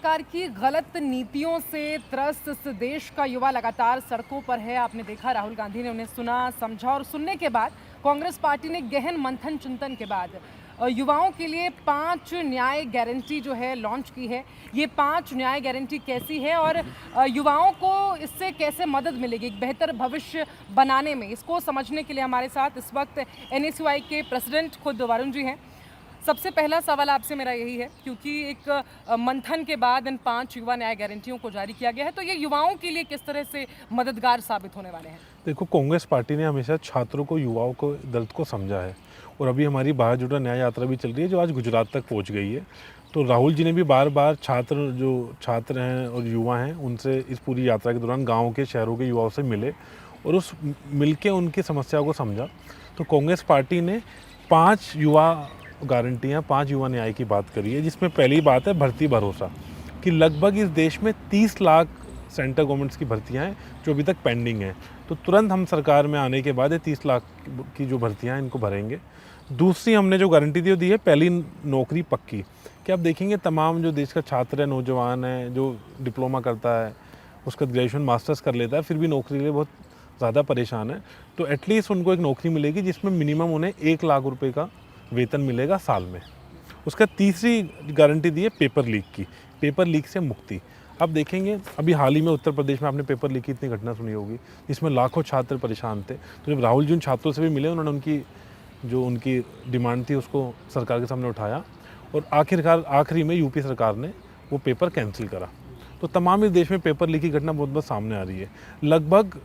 सरकार की गलत नीतियों से त्रस्त इस देश का युवा लगातार सड़कों पर है। आपने देखा राहुल गांधी ने उन्हें सुना, समझा और सुनने के बाद कांग्रेस पार्टी ने गहन मंथन चिंतन के बाद युवाओं के लिए 5 न्याय गारंटी जो है लॉन्च की है। ये 5 न्याय गारंटी कैसी है और युवाओं को इससे कैसे मदद मिलेगी एक बेहतर भविष्य बनाने में, इसको समझने के लिए हमारे साथ इस वक्त एनएसयूआई के प्रेसिडेंट खुद वरुण जी हैं। सबसे पहला सवाल आपसे मेरा यही है, क्योंकि एक मंथन के बाद इन 5 युवा न्याय गारंटियों को जारी किया गया है, तो ये युवाओं के लिए किस तरह से मददगार साबित होने वाले हैं? देखो, कांग्रेस पार्टी ने हमेशा छात्रों को, युवाओं को, दर्द को समझा है और अभी हमारी भारत जोड़ो न्याय यात्रा भी चल रही है जो आज गुजरात तक पहुंच गई है। तो राहुल जी ने भी बार बार छात्र हैं और युवा हैं उनसे इस पूरी यात्रा के दौरान गाँव के, शहरों के युवाओं से मिले और उस मिलके उनकी समस्याओं को समझा। तो कांग्रेस पार्टी ने 5 युवा गारंटियाँ, 5 युवा न्याय की बात करी है, जिसमें पहली बात है भर्ती भरोसा, कि लगभग इस देश में 30 लाख सेंट्रल गवर्नमेंट्स की भर्तियां हैं जो अभी तक पेंडिंग हैं। तो तुरंत हम सरकार में आने के बाद ये 30 लाख की जो भर्तियां हैं इनको भरेंगे। दूसरी हमने जो गारंटी दी है, पहली नौकरी पक्की, कि आप देखेंगे तमाम जो देश का छात्र है, नौजवान है, जो डिप्लोमा करता है, उसका ग्रेजुएशन मास्टर्स कर लेता है, फिर भी नौकरी के लिए बहुत ज़्यादा परेशान है, तो एटलीस्ट उनको एक नौकरी मिलेगी जिसमें मिनिमम उन्हें 1 लाख रुपये का वेतन मिलेगा साल में। उसका तीसरी गारंटी दी है पेपर लीक की, पेपर लीक से मुक्ति। अब देखेंगे अभी हाल ही में उत्तर प्रदेश में आपने पेपर लीक की इतनी घटना सुनी होगी जिसमें लाखों छात्र परेशान थे। तो जब राहुल जी उन छात्रों से भी मिले, उन्होंने उनकी डिमांड थी उसको सरकार के सामने उठाया और आखिरी में यूपी सरकार ने वो पेपर कैंसिल करा। तो तमाम इस देश में पेपर लीक की घटना बहुत बहुत सामने आ रही है। लगभग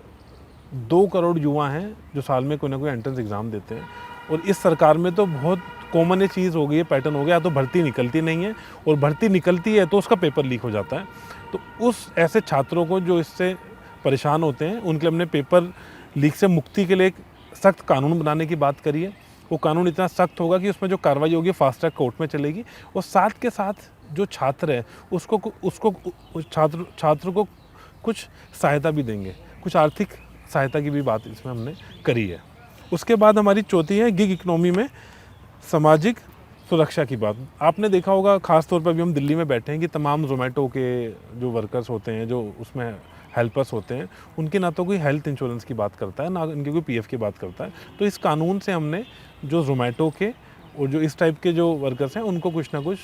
2 करोड़ युवा हैं जो साल में कोई ना कोई एंट्रेंस एग्ज़ाम देते हैं और इस सरकार में तो बहुत कॉमन ये चीज़ हो गई है, पैटर्न हो गया, या तो भर्ती निकलती नहीं है और भर्ती निकलती है तो उसका पेपर लीक हो जाता है। तो उस ऐसे छात्रों को जो इससे परेशान होते हैं उनके लिए हमने पेपर लीक से मुक्ति के लिए एक सख्त कानून बनाने की बात करी है। वो कानून इतना सख्त होगा कि उसमें जो कार्रवाई होगी फास्ट ट्रैक कोर्ट में चलेगी और साथ के साथ जो छात्र है छात्र को कुछ सहायता भी देंगे, कुछ आर्थिक सहायता की भी बात इसमें हमने करी है। उसके बाद हमारी चौथी है गिग इकोनॉमी में सामाजिक सुरक्षा की बात। आपने देखा होगा, ख़ास तौर पर अभी हम दिल्ली में बैठे हैं, कि तमाम ज़ोमैटो के जो वर्कर्स होते हैं, जो उसमें हेल्पर्स होते हैं, उनके ना तो कोई हेल्थ इंश्योरेंस की बात करता है, ना उनकी कोई पीएफ की बात करता है। तो इस कानून से हमने जो ज़ोमैटो के और जो इस टाइप के जो वर्कर्स हैं उनको कुछ ना कुछ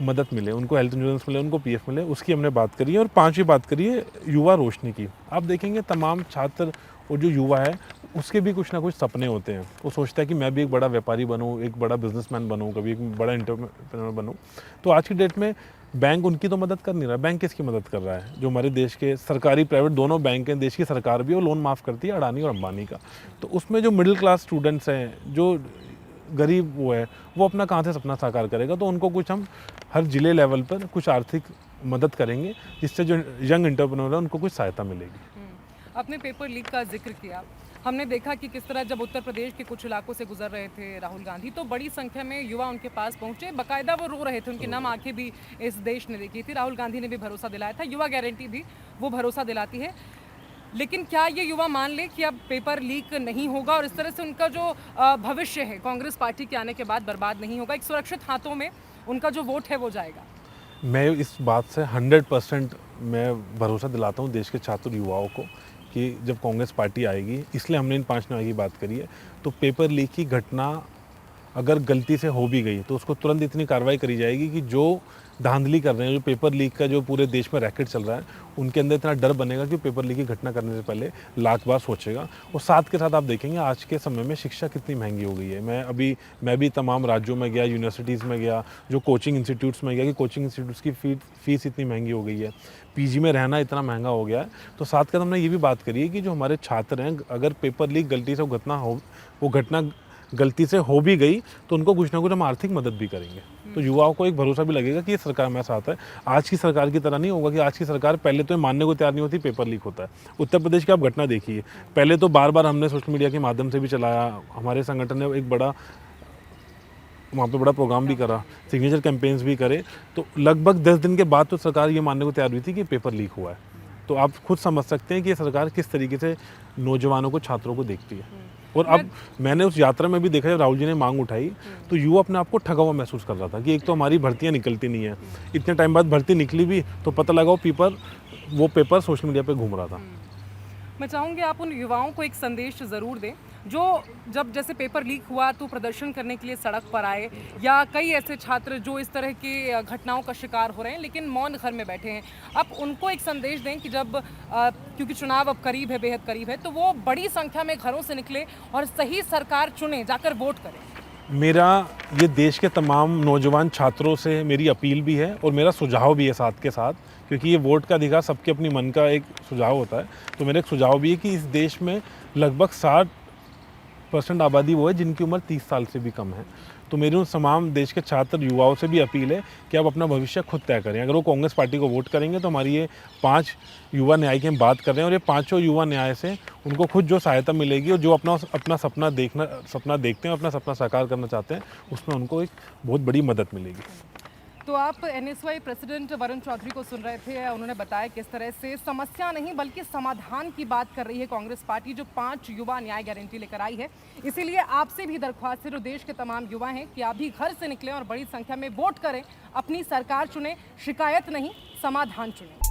मदद मिले, उनको हेल्थ इंश्योरेंस मिले, उनको पीएफ मिले, उसकी हमने बात करी है। और 5वीं बात करी है युवा रोशनी की। आप देखेंगे तमाम छात्र और जो युवा है उसके भी कुछ ना कुछ सपने होते हैं। वो सोचता है कि मैं भी एक बड़ा व्यापारी बनूँ, एक बड़ा बिजनेसमैन बनूँ, कभी एक बड़ा एंटरप्रेन्योर बनूँ। तो आज की डेट में बैंक उनकी तो मदद कर नहीं रहा, बैंक किसकी मदद कर रहा है? जो हमारे देश के सरकारी प्राइवेट दोनों बैंक हैं, देश की सरकार भी वो लोन माफ़ करती है, अडानी और अंबानी का। तो उसमें जो मिडिल क्लास स्टूडेंट्स हैं, जो गरीब वो अपना कहाँ से सपना साकार करेगा? तो उनको कुछ हम हर ज़िले लेवल पर कुछ आर्थिक मदद करेंगे जिससे जो यंग एंटरप्रेन्योर है उनको कुछ सहायता मिलेगी। आपने पेपर लीक का जिक्र किया। हमने देखा कि किस तरह जब उत्तर प्रदेश के कुछ इलाकों से गुजर रहे थे राहुल गांधी, तो बड़ी संख्या में युवा उनके पास पहुंचे, बाकायदा वो रो रहे थे, उनकी नम आंखें भी इस देश ने देखी थी। राहुल गांधी ने भी भरोसा दिलाया था, युवा गारंटी भी वो भरोसा दिलाती है। लेकिन क्या ये युवा मान ले कि अब पेपर लीक नहीं होगा और इस तरह से उनका जो भविष्य है कांग्रेस पार्टी के आने के बाद बर्बाद नहीं होगा, एक सुरक्षित हाथों में उनका जो वोट है वो जाएगा? मैं इस बात से 100% मैं भरोसा दिलाता हूँ देश के छात्र युवाओं को कि जब कांग्रेस पार्टी आएगी, इसलिए हमने इन 5 न्याय की बात करी है। तो पेपर लीक की घटना अगर गलती से हो भी गई तो उसको तुरंत इतनी कार्रवाई करी जाएगी कि जो धांधली कर रहे हैं, जो पेपर लीक का जो पूरे देश में रैकेट चल रहा है, उनके अंदर इतना डर बनेगा कि पेपर लीक की घटना करने से पहले लाख बार सोचेगा। और साथ के साथ आप देखेंगे आज के समय में शिक्षा कितनी महंगी हो गई है। मैं भी तमाम राज्यों में गया, यूनिवर्सिटीज़ में गया, जो कोचिंग इंस्टीट्यूट्स में गया, कि कोचिंग इंस्टीट्यूट्स की फ़ीस इतनी महंगी हो गई है, पीजी में रहना इतना महंगा हो गया है। तो साथ के साथ हमने ये भी बात करी है कि जो हमारे छात्र हैं, अगर पेपर लीक गलती से वो घटना गलती से हो भी गई तो उनको कुछ ना कुछ हम आर्थिक मदद भी करेंगे। तो युवाओं को एक भरोसा भी लगेगा कि ये सरकार हमारे साथ है। आज की सरकार की तरह नहीं होगा कि आज की सरकार पहले तो ये मानने को तैयार नहीं होती पेपर लीक होता है। उत्तर प्रदेश की आप घटना देखिए, पहले तो बार बार हमने सोशल मीडिया के माध्यम से भी चलाया, हमारे संगठन ने एक वहाँ पे बड़ा प्रोग्राम भी करा, सिग्नेचर कैंपेन्स भी करे। तो लगभग 10 दिन के बाद तो सरकार ये मानने को तैयार हुई थी कि पेपर लीक हुआ है। तो आप खुद समझ सकते हैं कि ये सरकार किस तरीके से नौजवानों को, छात्रों को देखती है। और अब मैंने उस यात्रा में भी देखा, जब राहुल जी ने मांग उठाई तो युवा अपने आप को ठगा हुआ महसूस कर रहा था कि एक तो हमारी भर्तियां निकलती नहीं है, इतने टाइम बाद भर्ती निकली भी तो पता लगा वो पेपर सोशल मीडिया पे घूम रहा था। मैं चाहूँगी आप उन युवाओं को एक संदेश ज़रूर दें जो जब जैसे पेपर लीक हुआ तो प्रदर्शन करने के लिए सड़क पर आए, या कई ऐसे छात्र जो इस तरह की घटनाओं का शिकार हो रहे हैं लेकिन मौन घर में बैठे हैं। आप उनको एक संदेश दें कि जब क्योंकि चुनाव अब करीब है, बेहद करीब है, तो वो बड़ी संख्या में घरों से निकले और सही सरकार चुने, जाकर वोट करें। मेरा ये देश के तमाम नौजवान छात्रों से मेरी अपील भी है और मेरा सुझाव भी है साथ के साथ, क्योंकि ये वोट का अधिकार सबके अपनी मन का एक सुझाव होता है। तो मेरा एक सुझाव भी है कि इस देश में लगभग 60% आबादी वो है जिनकी उम्र 30 साल से भी कम है। तो मेरी उन तमाम देश के छात्र युवाओं से भी अपील है कि आप अपना भविष्य खुद तय करें। अगर वो कांग्रेस पार्टी को वोट करेंगे तो हमारी ये 5 युवा न्याय की हम बात कर रहे हैं, और ये पाँचों युवा न्याय से उनको खुद जो सहायता मिलेगी और जो अपना सपना देखते हैं, अपना सपना साकार करना चाहते हैं, उसमें उनको एक बहुत बड़ी मदद मिलेगी। तो आप एनएसवाई प्रेसिडेंट वरुण चौधरी को सुन रहे थे। उन्होंने बताया किस तरह से समस्या नहीं बल्कि समाधान की बात कर रही है कांग्रेस पार्टी, जो 5 युवा न्याय गारंटी लेकर आई है। इसीलिए आपसे भी दरख्वास्त है, जो देश के तमाम युवा हैं, कि आप भी घर से निकलें और बड़ी संख्या में वोट करें, अपनी सरकार चुनें, शिकायत नहीं समाधान चुनें।